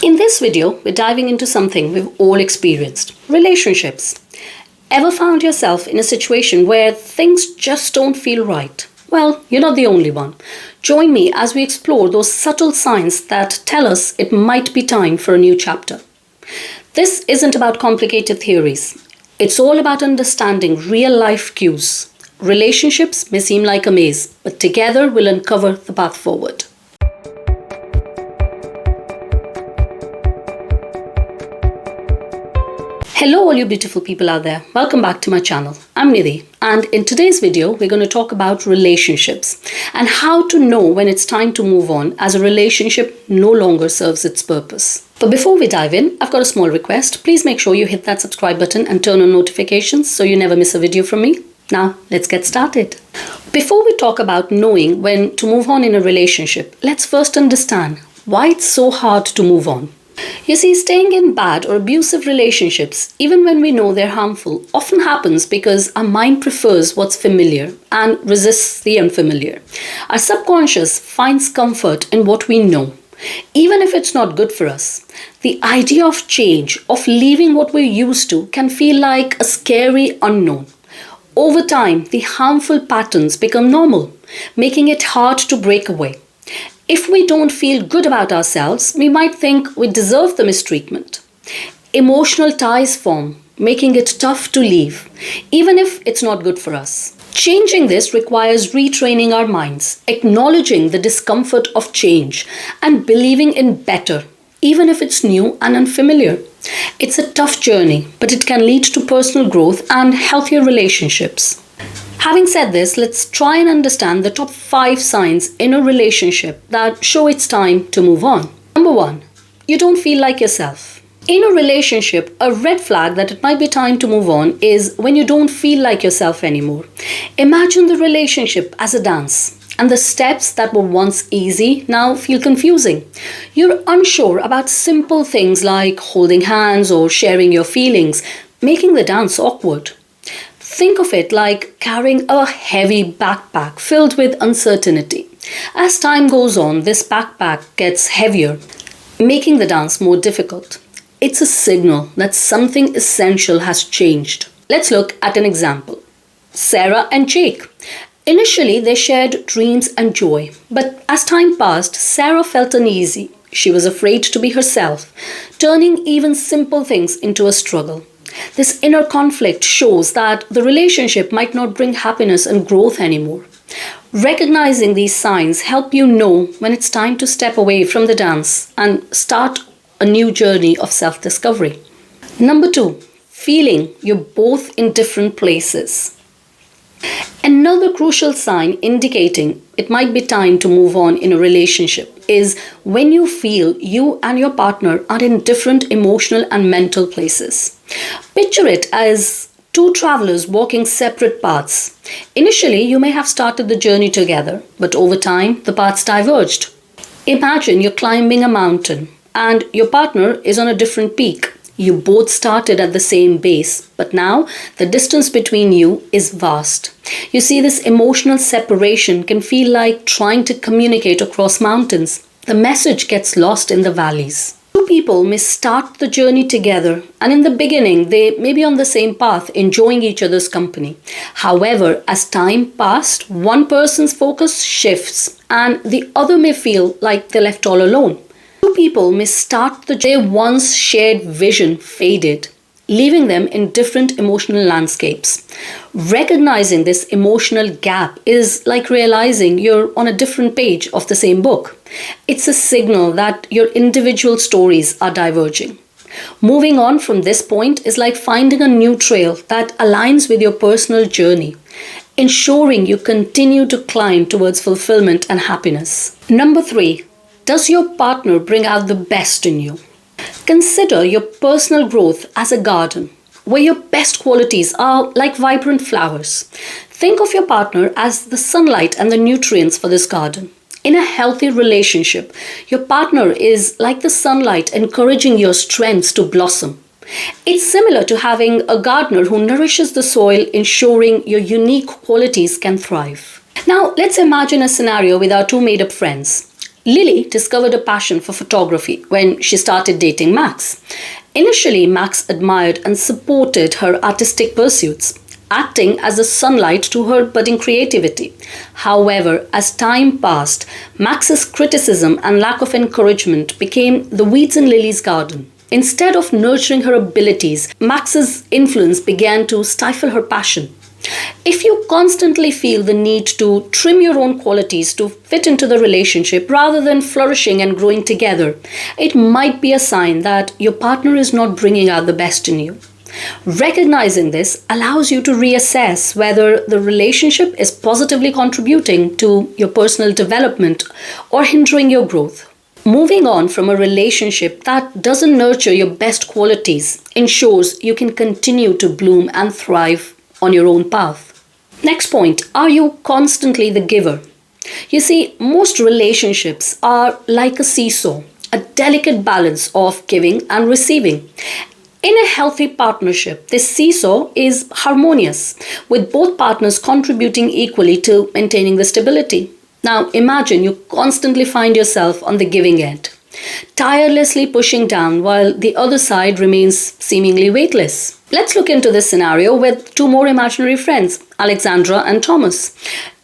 In this video, we're diving into something we've all experienced: relationships. Ever found yourself in a situation where things just don't feel right? Well, you're not the only one. Join me as we explore those subtle signs that tell us it might be time for a new chapter. This isn't about complicated theories. It's all about understanding real-life cues. Relationships may seem like a maze, but together we'll uncover the path forward. Hello all you beautiful people out there. Welcome back to my channel. I'm Nidhi, and in today's video we're going to talk about relationships and how to know when it's time to move on as a relationship no longer serves its purpose. But before we dive in, I've got a small request. Please make sure you hit that subscribe button and turn on notifications so you never miss a video from me. Now, let's get started. Before we talk about knowing when to move on in a relationship, let's first understand why it's so hard to move on. You see, staying in bad or abusive relationships, even when we know they're harmful, often happens because our mind prefers what's familiar and resists the unfamiliar. Our subconscious finds comfort in what we know, even if it's not good for us. The idea of change, of leaving what we're used to, can feel like a scary unknown. Over time, the harmful patterns become normal, making it hard to break away. If we don't feel good about ourselves, we might think we deserve the mistreatment. Emotional ties form, making it tough to leave, even if it's not good for us. Changing this requires retraining our minds, acknowledging the discomfort of change, and believing in better, even if it's new and unfamiliar. It's a tough journey, but it can lead to personal growth and healthier relationships. Having said this, let's try and understand the top 5 signs in a relationship that show it's time to move on. Number 1, you don't feel like yourself. In a relationship, a red flag that it might be time to move on is when you don't feel like yourself anymore. Imagine the relationship as a dance, and the steps that were once easy now feel confusing. You're unsure about simple things like holding hands or sharing your feelings, making the dance awkward. Think of it like carrying a heavy backpack filled with uncertainty. As time goes on, this backpack gets heavier, making the dance more difficult. It's a signal that something essential has changed. Let's look at an example. Sarah and Jake. Initially, they shared dreams and joy, but as time passed, Sarah felt uneasy. She was afraid to be herself, turning even simple things into a struggle. This inner conflict shows that the relationship might not bring happiness and growth anymore. Recognizing these signs help you know when it's time to step away from the dance and start a new journey of self-discovery. Number 2, feeling you're both in different places. Another crucial sign indicating it might be time to move on in a relationship is when you feel you and your partner are in different emotional and mental places. Picture it as 2 travelers walking separate paths. Initially, you may have started the journey together, but over time, the paths diverged. Imagine you're climbing a mountain and your partner is on a different peak. You both started at the same base, but now the distance between you is vast. You see, this emotional separation can feel like trying to communicate across mountains. The message gets lost in the valleys. 2 people may start the journey together, and in the beginning, they may be on the same path, enjoying each other's company. However, as time passed, one person's focus shifts, and the other may feel like they're left all alone. 2 people may start their once shared vision faded, leaving them in different emotional landscapes. Recognizing this emotional gap is like realizing you're on a different page of the same book. It's a signal that your individual stories are diverging. Moving on from this point is like finding a new trail that aligns with your personal journey, ensuring you continue to climb towards fulfillment and happiness. Number 3, does your partner bring out the best in you? Consider your personal growth as a garden, where your best qualities are like vibrant flowers. Think of your partner as the sunlight and the nutrients for this garden. In a healthy relationship, your partner is like the sunlight encouraging your strengths to blossom. It's similar to having a gardener who nourishes the soil, ensuring your unique qualities can thrive. Now, let's imagine a scenario with our 2 made-up friends. Lily discovered a passion for photography when she started dating Max. Initially, Max admired and supported her artistic pursuits, acting as the sunlight to her budding creativity. However, as time passed, Max's criticism and lack of encouragement became the weeds in Lily's garden. Instead of nurturing her abilities, Max's influence began to stifle her passion. If you constantly feel the need to trim your own qualities to fit into the relationship rather than flourishing and growing together, it might be a sign that your partner is not bringing out the best in you. Recognizing this allows you to reassess whether the relationship is positively contributing to your personal development or hindering your growth. Moving on from a relationship that doesn't nurture your best qualities ensures you can continue to bloom and thrive on your own path. Next point, are you constantly the giver? You see, most relationships are like a seesaw, a delicate balance of giving and receiving. In a healthy partnership, this seesaw is harmonious, with both partners contributing equally to maintaining the stability. Now, imagine you constantly find yourself on the giving end, tirelessly pushing down while the other side remains seemingly weightless. Let's look into this scenario with two more imaginary friends, Alexandra and Thomas.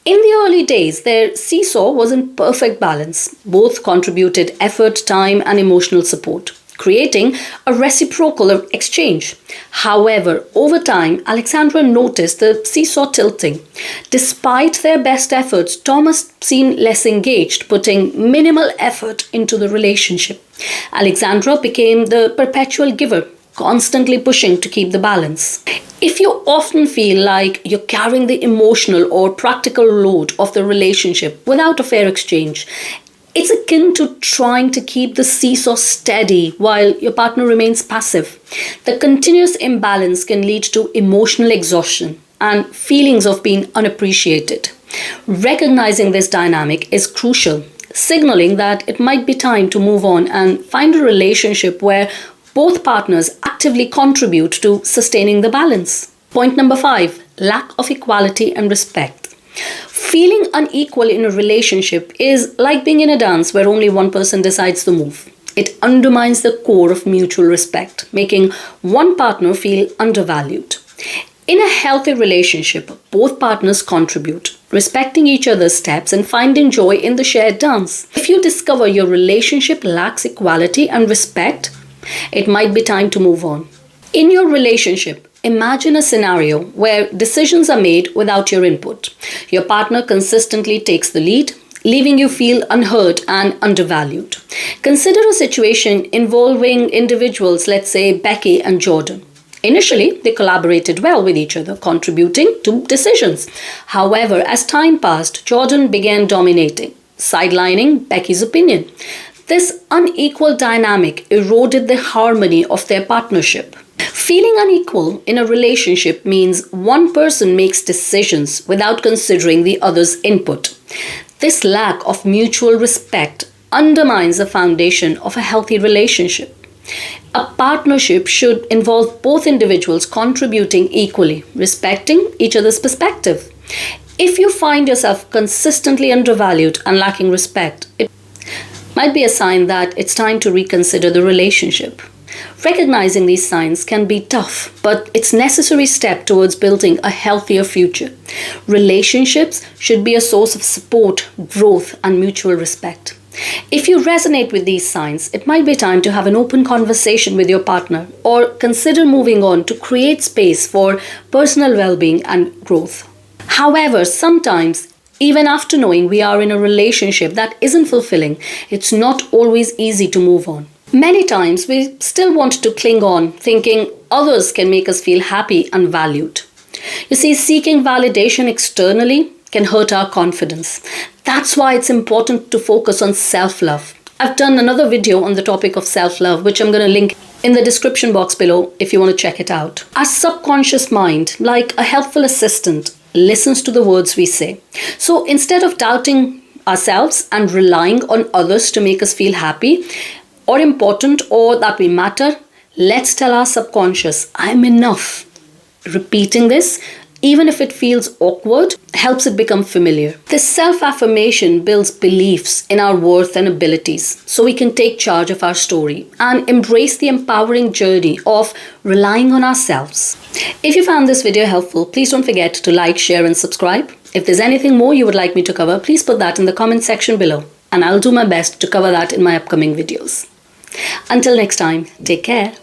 In the early days, their seesaw was in perfect balance. Both contributed effort, time, and emotional support, creating a reciprocal exchange. However, over time, Alexandra noticed the seesaw tilting. Despite their best efforts, Thomas seemed less engaged, putting minimal effort into the relationship. Alexandra became the perpetual giver, constantly pushing to keep the balance. If you often feel like you're carrying the emotional or practical load of the relationship without a fair exchange, it's akin to trying to keep the seesaw steady while your partner remains passive. The continuous imbalance can lead to emotional exhaustion and feelings of being unappreciated. Recognizing this dynamic is crucial, signaling that it might be time to move on and find a relationship where both partners actively contribute to sustaining the balance. Point number 5, lack of equality and respect. Feeling unequal in a relationship is like being in a dance where only one person decides the move. It undermines the core of mutual respect, making one partner feel undervalued. In a healthy relationship, both partners contribute, respecting each other's steps and finding joy in the shared dance. If you discover your relationship lacks equality and respect, it might be time to move on. In your relationship, imagine a scenario where decisions are made without your input. Your partner consistently takes the lead, leaving you feel unheard and undervalued. Consider a situation involving individuals, let's say Becky and Jordan. Initially, they collaborated well with each other, contributing to decisions. However, as time passed, Jordan began dominating, sidelining Becky's opinion. This unequal dynamic eroded the harmony of their partnership. Feeling unequal in a relationship means one person makes decisions without considering the other's input. This lack of mutual respect undermines the foundation of a healthy relationship. A partnership should involve both individuals contributing equally, respecting each other's perspective. If you find yourself consistently undervalued and lacking respect, it might be a sign that it's time to reconsider the relationship. Recognizing these signs can be tough, but it's a necessary step towards building a healthier future. Relationships should be a source of support, growth, and mutual respect. If you resonate with these signs, it might be time to have an open conversation with your partner or consider moving on to create space for personal well-being and growth. However, sometimes even after knowing we are in a relationship that isn't fulfilling, it's not always easy to move on. Many times we still want to cling on, thinking others can make us feel happy and valued. You see, seeking validation externally can hurt our confidence. That's why it's important to focus on self-love. I've done another video on the topic of self-love, which I'm going to link in the description box below if you want to check it out. Our subconscious mind, like a helpful assistant, listens to the words we say. So instead of doubting ourselves and relying on others to make us feel happy or important or that we matter, let's tell our subconscious, I'm enough. Repeating this even if it feels awkward, helps it become familiar. This self-affirmation builds beliefs in our worth and abilities so we can take charge of our story and embrace the empowering journey of relying on ourselves. If you found this video helpful, please don't forget to like, share and subscribe. If there's anything more you would like me to cover, please put that in the comment section below and I'll do my best to cover that in my upcoming videos. Until next time, take care.